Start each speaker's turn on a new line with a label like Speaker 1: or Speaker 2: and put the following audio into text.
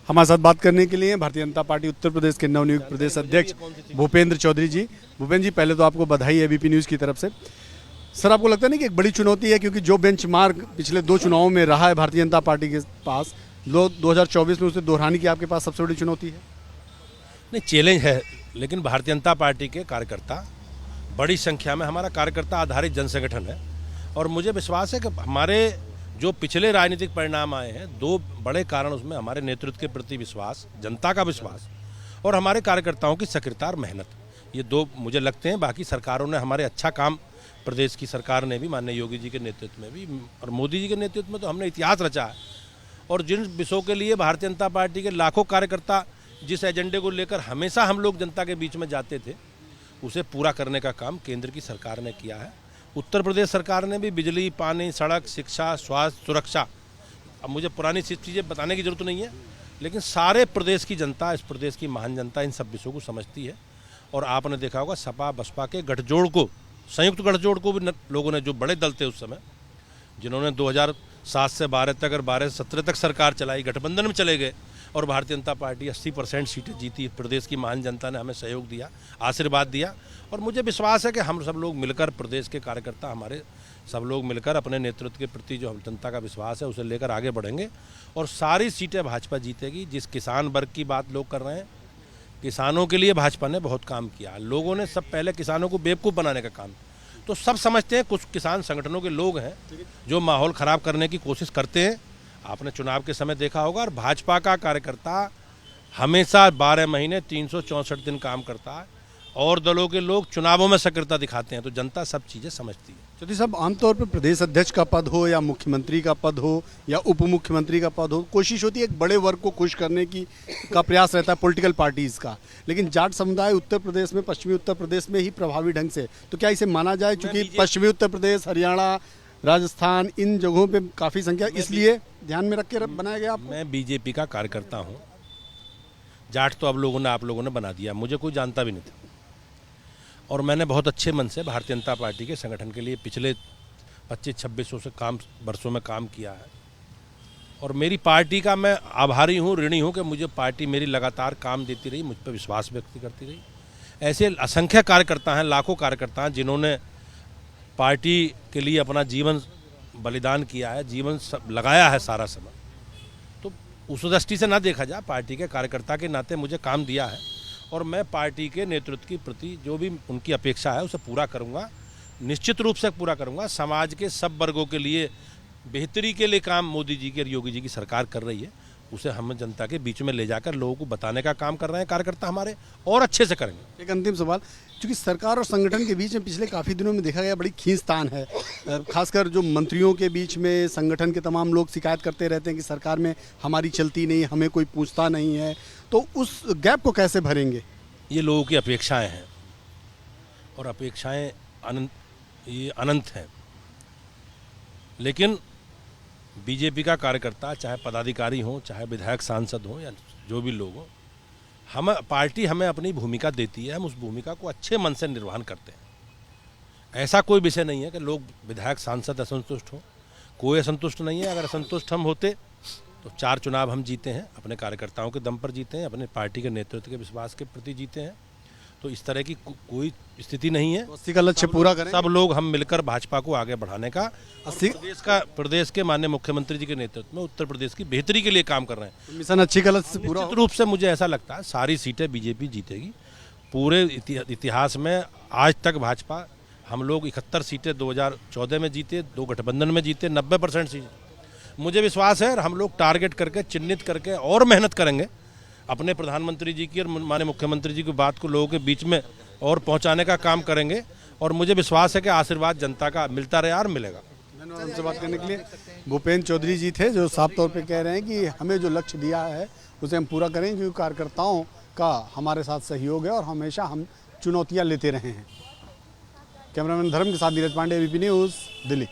Speaker 1: हमारे साथ बात करने के लिए भारतीय जनता पार्टी उत्तर प्रदेश के नवनियुक्त प्रदेश अध्यक्ष भूपेंद्र चौधरी जी। भूपेंद्र जी, पहले तो आपको बधाई है एबीपी न्यूज़ की तरफ से। सर, आपको लगता नहीं कि एक बड़ी चुनौती है, क्योंकि जो बेंचमार्क पिछले 2 चुनावों में रहा है भारतीय जनता पार्टी के पास, 2024 में उसे दोहराने की आपके पास सबसे बड़ी चुनौती है?
Speaker 2: नहीं, चैलेंज है, लेकिन भारतीय जनता पार्टी के कार्यकर्ता, बड़ी संख्या में हमारा कार्यकर्ता आधारित जन संगठन है और मुझे विश्वास है कि हमारे जो पिछले राजनीतिक परिणाम आए हैं, 2 बड़े कारण उसमें हमारे नेतृत्व के प्रति विश्वास, जनता का विश्वास और हमारे कार्यकर्ताओं की सक्रियता और मेहनत, ये 2 मुझे लगते हैं। बाकी सरकारों ने हमारे अच्छा काम, प्रदेश की सरकार ने भी, माननीय योगी जी के नेतृत्व में भी और मोदी जी के नेतृत्व में तो हमने इतिहास रचा है। और जिन विषयों के लिए भारतीय जनता पार्टी के लाखों कार्यकर्ता जिस एजेंडे को लेकर हमेशा हम लोग जनता के बीच में जाते थे, उसे पूरा करने का काम केंद्र की सरकार ने किया है। उत्तर प्रदेश सरकार ने भी बिजली, पानी, सड़क, शिक्षा, स्वास्थ्य, सुरक्षा, अब मुझे पुरानी चीज़ें बताने की जरूरत नहीं है, लेकिन सारे प्रदेश की जनता, इस प्रदेश की महान जनता इन सब विषयों को समझती है। और आपने देखा होगा सपा बसपा के गठजोड़ को, संयुक्त गठजोड़ को भी लोगों ने, जो बड़े दल थे उस समय, जिन्होंने 2007 से 12 तक और 12 से 17 तक सरकार चलाई, गठबंधन में चले गए और भारतीय जनता पार्टी 80% सीटें जीती। प्रदेश की महान जनता ने हमें सहयोग दिया, आशीर्वाद दिया और मुझे विश्वास है कि हम सब लोग मिलकर, प्रदेश के कार्यकर्ता हमारे सब लोग मिलकर अपने नेतृत्व के प्रति जो जनता का विश्वास है उसे लेकर आगे बढ़ेंगे और सारी सीटें भाजपा जीतेगी। जिस किसान वर्ग की बात लोग कर रहे हैं, किसानों के लिए भाजपा ने बहुत काम किया। लोगों ने सब पहले किसानों को बेवकूफ़ बनाने का काम, तो सब समझते हैं, कुछ किसान संगठनों के लोग हैं जो माहौल ख़राब करने की कोशिश करते हैं। आपने चुनाव के समय देखा होगा, और भाजपा का कार्यकर्ता हमेशा 12 महीने 364 दिन काम करता है और दलों के लोग चुनावों में सक्रियता दिखाते हैं, तो जनता सब चीज़ें समझती है।
Speaker 1: चौधरी साहब, आमतौर पर प्रदेश अध्यक्ष का पद हो या मुख्यमंत्री का पद हो या उप मुख्यमंत्री का पद हो, कोशिश होती है एक बड़े वर्ग को खुश करने की का प्रयास रहता है पॉलिटिकल पार्टीज़ का, लेकिन जाट समुदाय उत्तर प्रदेश में, पश्चिमी उत्तर प्रदेश में ही प्रभावी ढंग से, तो क्या इसे माना जाए, चूँकि पश्चिमी उत्तर प्रदेश, हरियाणा, राजस्थान, इन जगहों पे काफ़ी संख्या, इसलिए ध्यान में रख के बनाया गया?
Speaker 2: मैं बीजेपी का कार्यकर्ता हूँ, जाट तो अब लोगों ने, आप लोगों ने बना दिया, मुझे कोई जानता भी नहीं था और मैंने बहुत अच्छे मन से भारतीय जनता पार्टी के संगठन के लिए पिछले 25-26 वर्षों में काम किया है और मेरी पार्टी का मैं आभारी हूँ, ऋणी हूँ कि मुझे पार्टी मेरी लगातार काम देती रही, मुझ पर विश्वास व्यक्त करती रही। ऐसे असंख्य कार्यकर्ता हैं, लाखों कार्यकर्ता हैं जिन्होंने पार्टी के लिए अपना जीवन बलिदान किया है, जीवन लगाया है सारा समय। तो उस दृष्टि से ना देखा जाए, पार्टी के कार्यकर्ता के नाते मुझे काम दिया है और मैं पार्टी के नेतृत्व की प्रति जो भी उनकी अपेक्षा है उसे पूरा करूंगा, निश्चित रूप से पूरा करूंगा। समाज के सब वर्गों के लिए बेहतरी के लिए काम मोदी जी की और योगी जी की सरकार कर रही है, उसे हम जनता के बीच में ले जाकर लोगों को बताने का काम कर रहे हैं कार्यकर्ता हमारे, और अच्छे से करेंगे।
Speaker 1: एक अंतिम सवाल, क्योंकि सरकार और संगठन के बीच में पिछले काफ़ी दिनों में देखा गया बड़ी खींचतान है, खासकर जो मंत्रियों के बीच में संगठन के तमाम लोग शिकायत करते रहते हैं कि सरकार में हमारी चलती नहीं, हमें कोई पूछता नहीं है, तो उस गैप को कैसे भरेंगे?
Speaker 2: ये लोगों की अपेक्षाएं हैं और अपेक्षाएं अनंत हैं, लेकिन बीजेपी का कार्यकर्ता, चाहे पदाधिकारी हो, चाहे विधायक, सांसद हो या जो भी लोग हो, हम पार्टी हमें अपनी भूमिका देती है, हम उस भूमिका को अच्छे मन से निर्वहन करते हैं। ऐसा कोई विषय नहीं है कि लोग, विधायक, सांसद असंतुष्ट हो, कोई असंतुष्ट नहीं है। अगर असंतुष्ट हम होते तो 4 चुनाव हम जीते हैं, अपने कार्यकर्ताओं के दम पर जीते हैं, अपने पार्टी के नेतृत्व के विश्वास के प्रति जीते हैं, तो इस तरह की कोई स्थिति नहीं है।
Speaker 1: 80 का लक्ष्य पूरा करें,
Speaker 2: सब लोग हम मिलकर भाजपा को आगे बढ़ाने का, प्रदेश के माननीय मुख्यमंत्री जी के नेतृत्व में उत्तर प्रदेश की बेहतरी के लिए काम कर रहे हैं।
Speaker 1: मिशन अच्छी का लक्ष्य पूरा
Speaker 2: निश्चित रूप से मुझे ऐसा लगता है सारी सीटें बीजेपी जीतेगी। पूरे इतिहास में आज तक भाजपा, हम लोग 71 सीटें 2014 में जीते, 2 गठबंधन में जीते, 90% सीटें। मुझे विश्वास है, हम लोग टारगेट करके, चिन्हित करके और मेहनत करेंगे, अपने प्रधानमंत्री जी की और माननीय मुख्यमंत्री जी की बात को लोगों के बीच में और पहुंचाने का काम करेंगे और मुझे विश्वास है कि आशीर्वाद जनता का मिलता रहे और मिलेगा।
Speaker 1: धन्यवाद हमसे बात करने के लिए। भूपेंद्र चौधरी जी थे, जो साफ तौर पे कह रहे हैं कि हमें जो लक्ष्य दिया है उसे हम पूरा करें, क्योंकि कार्यकर्ताओं का हमारे साथ सहयोग है और हमेशा हम चुनौतियाँ लेते रहे हैं। कैमरामैन धर्म के साथ नीरज पांडे, एबीपी न्यूज़, दिल्ली।